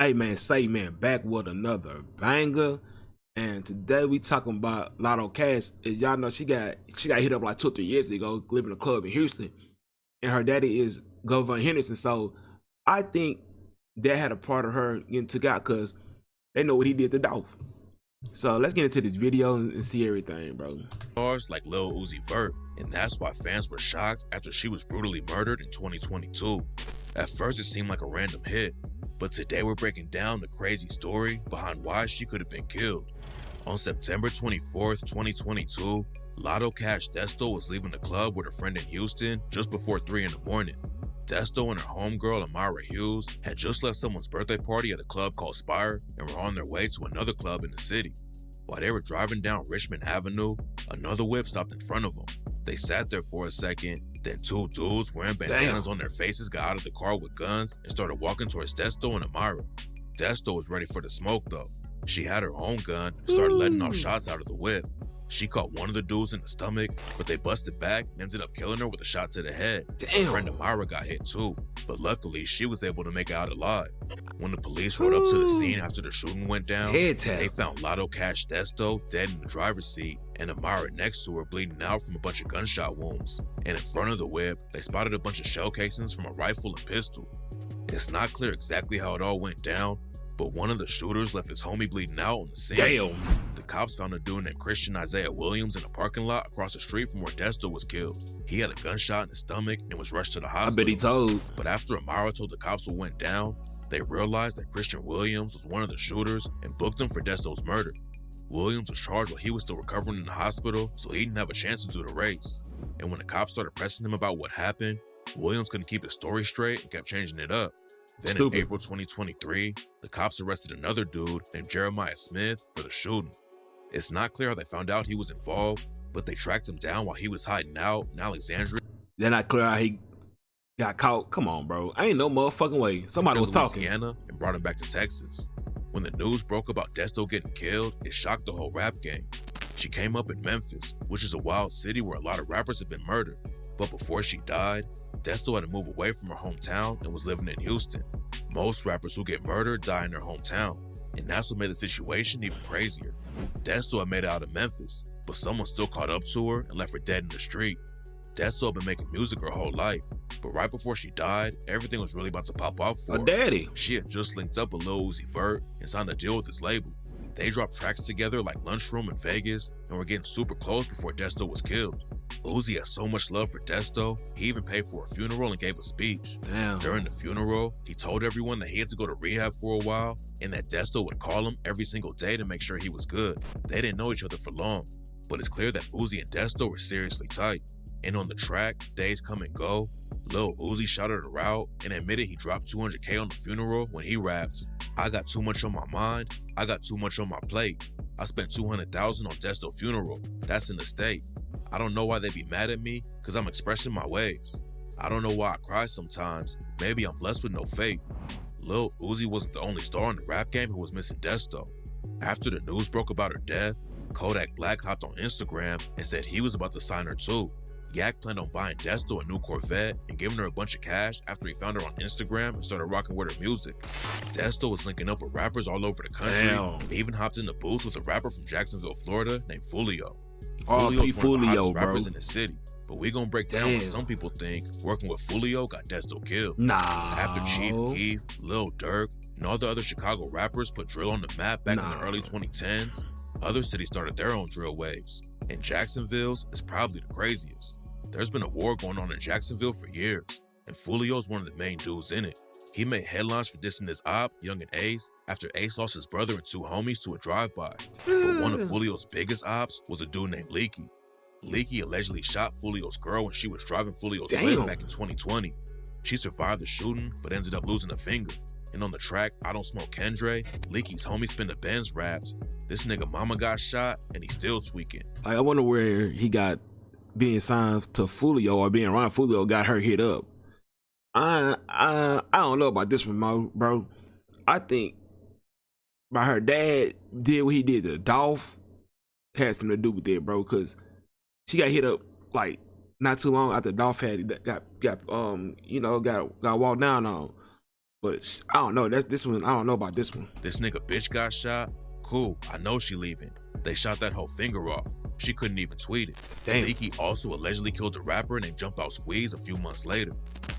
Hey man, say man, back with another banger. And today we talking about Lotto Cash. And y'all know she got hit up like 2 or 3 years ago, living in a club in Houston. And her daddy is Goven Henderson. So I think that had a part of her getting took out because they know what he did to Dolph. So let's get into this video and see everything, bro. Stars like Lil Uzi Vert, and that's why fans were shocked after she was brutally murdered in 2022. At first it seemed like a random hit, but today we're breaking down the crazy story behind why she could have been killed. On September 24th, 2022, Lotto Cash Desto was leaving the club with a friend in Houston just before 3 in the morning. Desto and her homegirl Amara Hughes had just left someone's birthday party at a club called Spire and were on their way to another club in the city. While they were driving down Richmond Avenue, another whip stopped in front of them. They sat there for a second, then two dudes wearing bandanas on their faces got out of the car with guns and started walking towards Desto and Amara. Desto was ready for the smoke though. She had her own gun and started letting off shots out of the whip. She caught one of the dudes in the stomach, but they busted back and ended up killing her with a shot to the head. Her friend Amara got hit too, but luckily she was able to make it out alive. When the police rode up to the scene after the shooting went down, they found Lotto Cash Desto dead in the driver's seat and Amara next to her bleeding out from a bunch of gunshot wounds. And in front of the whip, they spotted a bunch of shell casings from a rifle and pistol. It's not clear exactly how it all went down, but one of the shooters left his homie bleeding out on the scene. The cops found a dude named Christian Isaiah Williams in a parking lot across the street from where Desto was killed. He had a gunshot in his stomach and was rushed to the hospital. I bet he told. But after Amara told the cops what went down, they realized that Christian Williams was one of the shooters and booked him for Desto's murder. Williams was charged while he was still recovering in the hospital, so he didn't have a chance to do the race. And when the cops started pressing him about what happened, Williams couldn't keep the story straight and kept changing it up. Then in April 2023, the cops arrested another dude named Jeremiah Smith for the shooting. It's not clear how they found out he was involved, but they tracked him down while he was hiding out in Alexandria. They're not clear how he got caught. Come on, bro. Ain't no motherfucking way. Somebody was talking. And brought him back to Texas. When the news broke about Desto getting killed, it shocked the whole rap game. She came up in Memphis, which is a wild city where a lot of rappers have been murdered. But before she died, Desto had to move away from her hometown and was living in Houston. Most rappers who get murdered die in their hometown, and that's what made the situation even crazier. Desto had made it out of Memphis, but someone still caught up to her and left her dead in the street. Desto had been making music her whole life, but right before she died, everything was really about to pop off for her. Daddy. She had just linked up with Lil Uzi Vert and signed a deal with his label. They dropped tracks together like Lunchroom in Vegas and were getting super close before Desto was killed. Uzi had so much love for Desto, he even paid for her funeral and gave a speech. During the funeral, he told everyone that he had to go to rehab for a while and that Desto would call him every single day to make sure he was good. They didn't know each other for long, but it's clear that Uzi and Desto were seriously tight. And on the track, Days Come and Go, Lil Uzi shouted her out and admitted he dropped 200K on the funeral when he rapped, "I got too much on my mind, I got too much on my plate. I spent 200,000 on Desto funeral, that's an estate. I don't know why they be mad at me, cause I'm expressing my ways. I don't know why I cry sometimes, maybe I'm blessed with no fate." Lil Uzi wasn't the only star in the rap game who was missing Desto. After the news broke about her death, Kodak Black hopped on Instagram and said he was about to sign her too. Yak planned on buying Desto a new Corvette and giving her a bunch of cash after he found her on Instagram and started rocking with her music. Desto was linking up with rappers all over the country and even hopped in the booth with a rapper from Jacksonville, Florida named Fulio. Fulio's one of the hottest rappers in the city, but we gonna break down what some people think working with Fulio got Desto killed. After Chief Keef, Lil Durk, and all the other Chicago rappers put drill on the map back in the early 2010s, other cities started their own drill waves, and Jacksonville's is probably the craziest. There's been a war going on in Jacksonville for years, and Fulio's one of the main dudes in it. He made headlines for dissing his op, Young and Ace, after Ace lost his brother and two homies to a drive-by. But one of Fulio's biggest ops was a dude named Leaky. Leaky allegedly shot Fulio's girl when she was driving Fulio's Limb back in 2020. She survived the shooting, but ended up losing a finger. And on the track, I Don't Smoke Kendre, Leaky's homie Spin the Benz raps, "This nigga mama got shot and he's still tweaking." I wonder where he got being signed to Fulio or being around Fulio got her hit up. I don't know about this one, bro. I think by her dad did what he did to Dolph had something to do with it, bro, because she got hit up like not too long after Dolph had got walked down on. But I don't know. That's this one. I don't know about this one. This nigga bitch got shot? Cool, I know she leaving. They shot that whole finger off. She couldn't even tweet it. Damn. Leaky also allegedly killed a rapper named Jump Out Squeeze a few months later.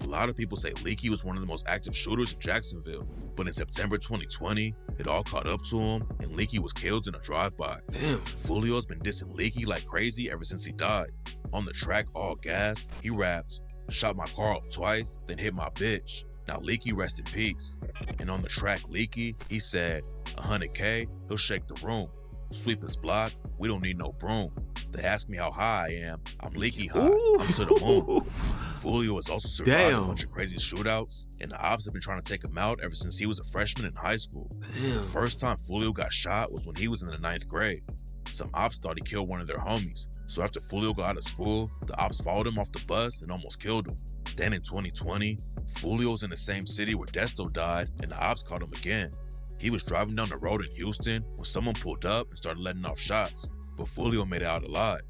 A lot of people say Leaky was one of the most active shooters in Jacksonville, but in September 2020, it all caught up to him and Leaky was killed in a drive-by. Damn. Fulio's been dissing Leaky like crazy ever since he died. On the track All Gas, he raps, "Shot my car up twice, then hit my bitch. Now Leaky rest in peace." And on the track Leaky, he said, 100K, he'll shake the room. Sweep his block, we don't need no broom. They ask me how high I am, I'm Leaky high, I'm to the moon. Fulio has also survived a bunch of crazy shootouts, and the ops have been trying to take him out ever since he was a freshman in high school. Damn. The first time Fulio got shot was when he was in the 9th grade. Some ops thought he killed one of their homies, so after Fulio got out of school, the ops followed him off the bus and almost killed him. Then in 2020, Fulio's in the same city where Desto died, and the ops caught him again. He was driving down the road in Houston when someone pulled up and started letting off shots, but Fulio made it out alive.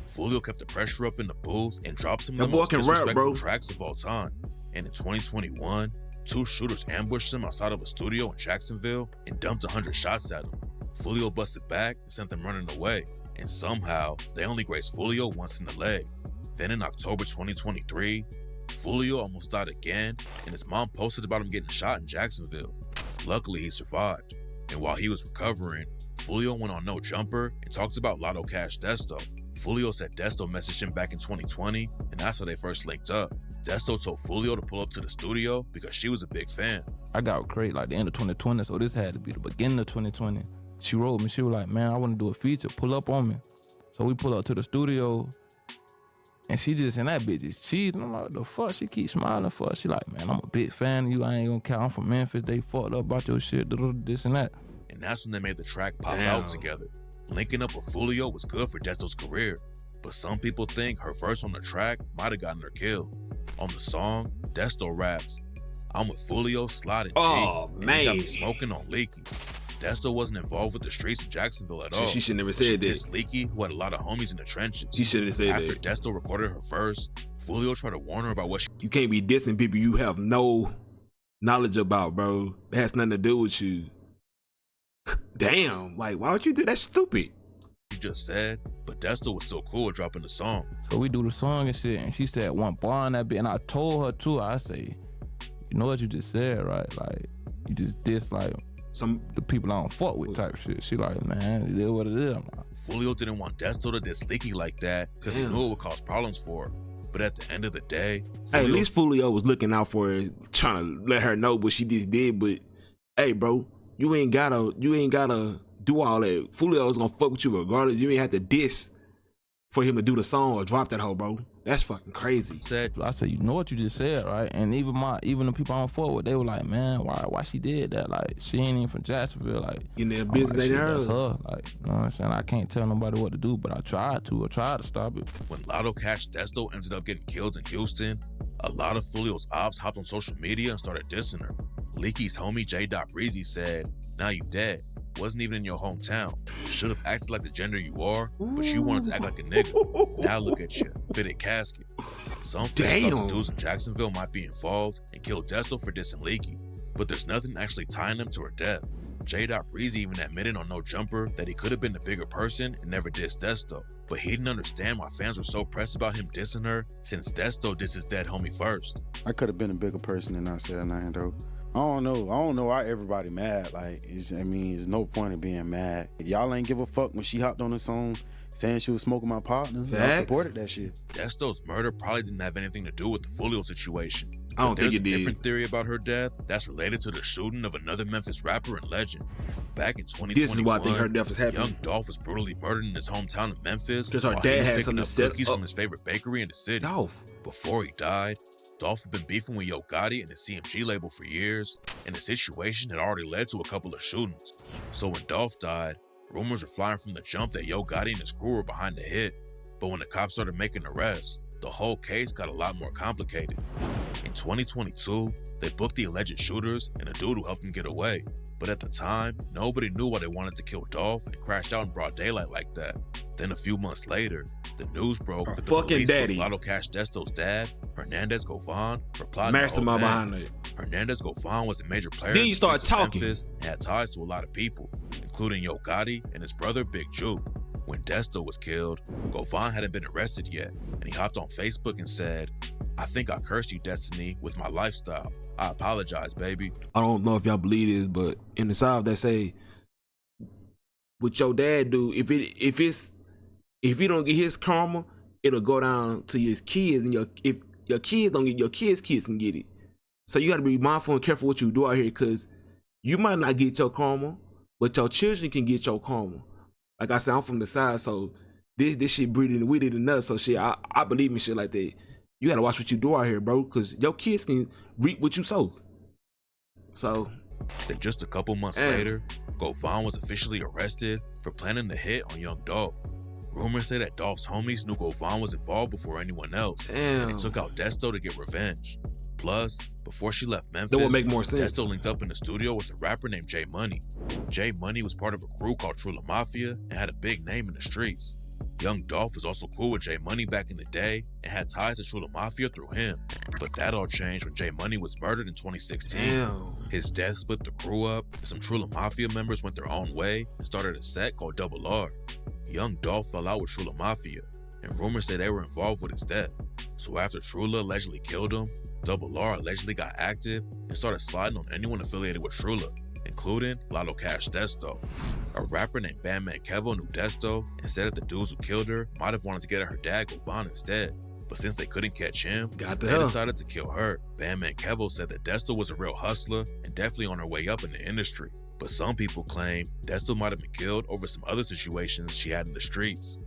Fulio kept the pressure up in the booth and dropped some of the most disrespectful tracks of all time. And in 2021, 2 shooters ambushed him outside of a studio in Jacksonville and dumped 100 shots at him. Fulio busted back and sent them running away, and somehow they only grazed Fulio once in the leg. Then in October 2023, Fulio almost died again, and his mom posted about him getting shot in Jacksonville. Luckily, he survived, and while he was recovering, Fulio went on No Jumper and talked about Lotto Cash Desto. Fulio said Desto messaged him back in 2020, and that's how they first linked up. Desto told Fulio to pull up to the studio because she was a big fan. I got Crate like the end of 2020, so this had to be the beginning of 2020. She wrote me, she was like, man, I want to do a feature, pull up on me. So we pull up to the studio, and she just, and that bitch is cheesing. I'm like, the fuck? She keeps smiling for us. She like, man, I'm a big fan of you. I ain't gonna care. I'm from Memphis. They fucked up about your shit, this and that. And that's when they made the track Pop Out together. Linking up with Fulio was good for Desto's career, but some people think her verse on the track might have gotten her killed. On the song, Desto raps, "I'm with Fulio, sliding G, and he got me smoking on Leaky." Desto wasn't involved with the streets of Jacksonville at all. She should never said this. Leaky, who had a lot of homies in the trenches. She shouldn't have said that. After Desto recorded her verse, Fulio tried to warn her about what You can't be dissing people you have no knowledge about, bro. It has nothing to do with you. Damn, like, why would you do that? That's stupid. She just said, but Desto was still cool with dropping the song. So we do the song and shit, and she said one bar on that bit, and I told her too, I say, you know what you just said, right? Like, you just diss like the people I don't fuck with type shit. She like, man, it is what it is. Fulio didn't want Desto to diss Leaky like that because he knew it would cause problems for her. But at the end of the day, hey, at least Fulio was looking out for her, trying to let her know what she just did. But hey, bro, you ain't gotta do all that. Fulio was gonna fuck with you regardless. You ain't have to diss for him to do the song or drop that hoe, bro. That's fucking crazy. I said, you know what you just said, right? And even the people I don't fuck with, they were like, man, why she did that? Like, she ain't even from Jacksonville. Like, in their business, like, that's her. Like, you know what I'm saying? I can't tell nobody what to do, but I tried to stop it. When Lotto Cash Desto ended up getting killed in Houston, a lot of Fulio's ops hopped on social media and started dissing her. Leaky's homie J. Breezy said, now you dead. Wasn't even in your hometown. Should have acted like the gender you are, but you wanted to act like a nigga. Now look at you, fitted casket. Some fans thought the dudes in Jacksonville might be involved and killed Desto for dissing Leaky, but there's nothing actually tying them to her death. J. Breezy even admitted on No Jumper that he could have been the bigger person and never dissed Desto, but he didn't understand why fans were so pressed about him dissing her since Desto dissed his dead homie first. I could have been a bigger person and not said nothing though. I don't know why everybody mad. Like, there's no point in being mad. Y'all ain't give a fuck when she hopped on the song saying she was smoking my partner. Y'all supported that shit. Desto's murder probably didn't have anything to do with the Fulio situation. I don't think it did. There's a different theory about her death that's related to the shooting of another Memphis rapper and legend. Back in 2021, this is why I think her death is happening. Young Dolph was brutally murdered in his hometown of Memphis because her dad had something to set cookies from his favorite bakery in the city. Dolph. Before he died, Dolph had been beefing with Yo Gotti and his CMG label for years, and the situation had already led to a couple of shootings. So when Dolph died, rumors were flying from the jump that Yo Gotti and his crew were behind the hit. But when the cops started making arrests, the whole case got a lot more complicated. In 2022, they booked the alleged shooters and a dude who helped them get away. But at the time, nobody knew why they wanted to kill Dolph and crashed out in broad daylight like that. Then a few months later, The news broke Her that the fucking police daddy. took Lotto Cash Desto's dad, Hernandez Goven, for plotting the whole Mastermind thing. behind it. Hernandez Goven was a major player Then in you the start streets of talking. Memphis and had ties to a lot of people, including Yo Gotti and his brother Big Juke. When Desto was killed, Goven hadn't been arrested yet, and he hopped on Facebook and said, "I think I cursed you, Destiny, with my lifestyle. I apologize, baby." I don't know if y'all believe this, but in the South they say what your dad do, if he don't get his karma, it'll go down to his kids, and if your kids don't get, your kids can get it. So you gotta be mindful and careful what you do out here, cause you might not get your karma, but your children can get your karma. Like I said, I'm from the side, so this shit breeding weeded and nuts. So shit, I believe in shit like that. You gotta watch what you do out here, bro, cause your kids can reap what you sow. So Then just a couple months later, Goven was officially arrested for planning the hit on young Dolph. Rumors say that Dolph's homies knew Goven was involved before anyone else, and they took out Desto to get revenge. Plus, before she left Memphis, that would make more sense. Desto linked up in the studio with a rapper named J Money. J Money was part of a crew called Trula Mafia and had a big name in the streets. Young Dolph was also cool with J Money back in the day and had ties to Trula Mafia through him. But that all changed when J Money was murdered in 2016. Damn. His death split the crew up, and some Trula Mafia members went their own way and started a set called Double R. Young Dolph fell out with Trula Mafia, and rumors say they were involved with his death. So after Trula allegedly killed him, Double R allegedly got active and started sliding on anyone affiliated with Trula, including Lotto Cash Desto. A rapper named Bandman Kevo knew Desto and said that the dudes who killed her might have wanted to get at her dad Goven instead. But since they couldn't catch him, Got the they hell. decided to kill her. Bandman Kevo said that Desto was a real hustler and definitely on her way up in the industry. But some people claim Desto might have been killed over some other situations she had in the streets.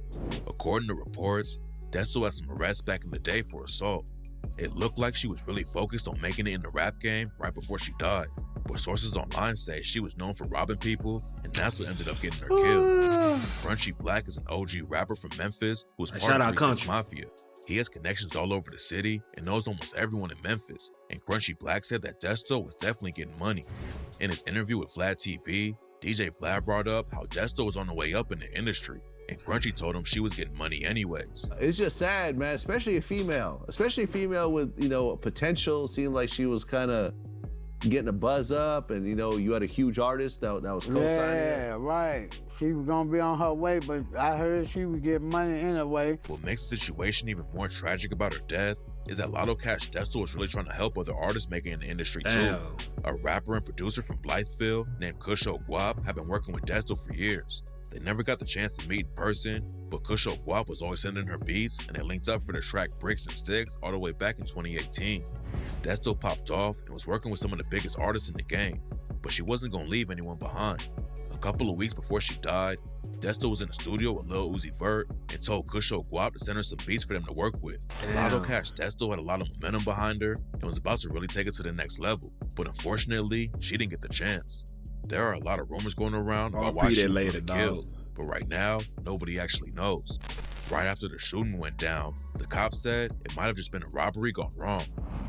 According to reports, Desto had some arrests back in the day for assault. It looked like she was really focused on making it in the rap game right before she died. But sources online say she was known for robbing people, and that's what ended up getting her killed. Crunchy Black is an OG rapper from Memphis who was part Shout of out 36 Crunchy. Mafia. He has connections all over the city and knows almost everyone in Memphis, and Crunchy Black said that Desto was definitely getting money. In his interview with Vlad TV, DJ Vlad brought up how Desto was on the way up in the industry, and Crunchy told him she was getting money anyways. It's just sad, man, especially a female with, potential. Seemed like she was kind of getting a buzz up, and, you had a huge artist that was co-signing it. Yeah, right. She was gonna be on her way, but I heard she would get money anyway. What makes the situation even more tragic about her death is that Lotto Cash Desto was really trying to help other artists making it in the industry Damn. too. A rapper and producer from Blytheville named Kusho Guap have been working with Desto for years. They never got the chance to meet in person, but Kusho Guap was always sending her beats, and they linked up for the track Bricks and Sticks all the way back in 2018. Desto popped off and was working with some of the biggest artists in the game, but she wasn't gonna leave anyone behind. A couple of weeks before she died, Desto was in the studio with Lil Uzi Vert and told Kusho Guap to send her some beats for them to work with. Lotto Cash Desto had a lot of momentum behind her and was about to really take it to the next level, but unfortunately, she didn't get the chance. There are a lot of rumors going around about why she was really killed, but right now, nobody actually knows. Right after the shooting went down, the cops said it might have just been a robbery gone wrong.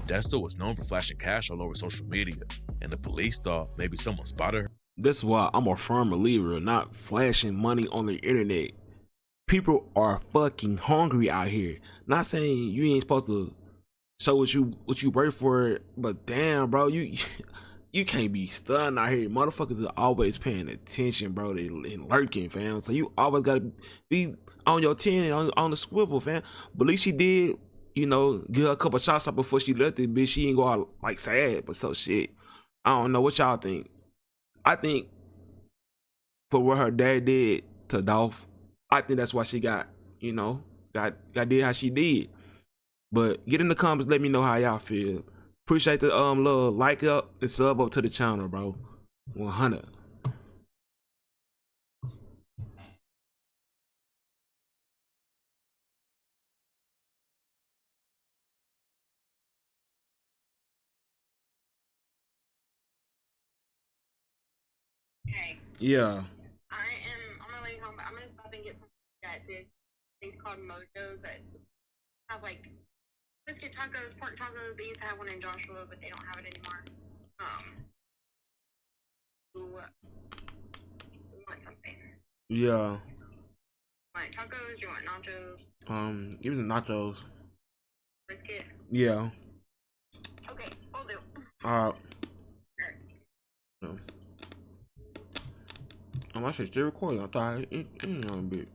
Desto was known for flashing cash all over social media, and the police thought maybe someone spotted her. This is why I'm a firm believer of not flashing money on the internet. People are fucking hungry out here. Not saying you ain't supposed to show what you work for, but damn, bro, you can't be stunned out here. Motherfuckers are always paying attention, bro. They lurking, fam. So you always gotta be on your 10 and on the swivel, fam. But at least she did, give her a couple shots up before she left it, bitch. She ain't go out like sad, but so shit. I don't know what y'all think. I think for what her dad did to Dolph, I think that's why she got did how she did. But get in the comments, let me know how y'all feel. Appreciate the little like up and sub up to the channel, bro. 100. Okay. Yeah. I'm gonna let you home, but I'm gonna stop and get something at this place called Mojo's that have like brisket tacos, pork tacos. They used to have one in Joshua, but they don't have it anymore. Who want something? Yeah. Want tacos? You want nachos? Give me the nachos. Brisket? Yeah. Okay, we'll do. Alright. My shit still recording. I thought it a bit.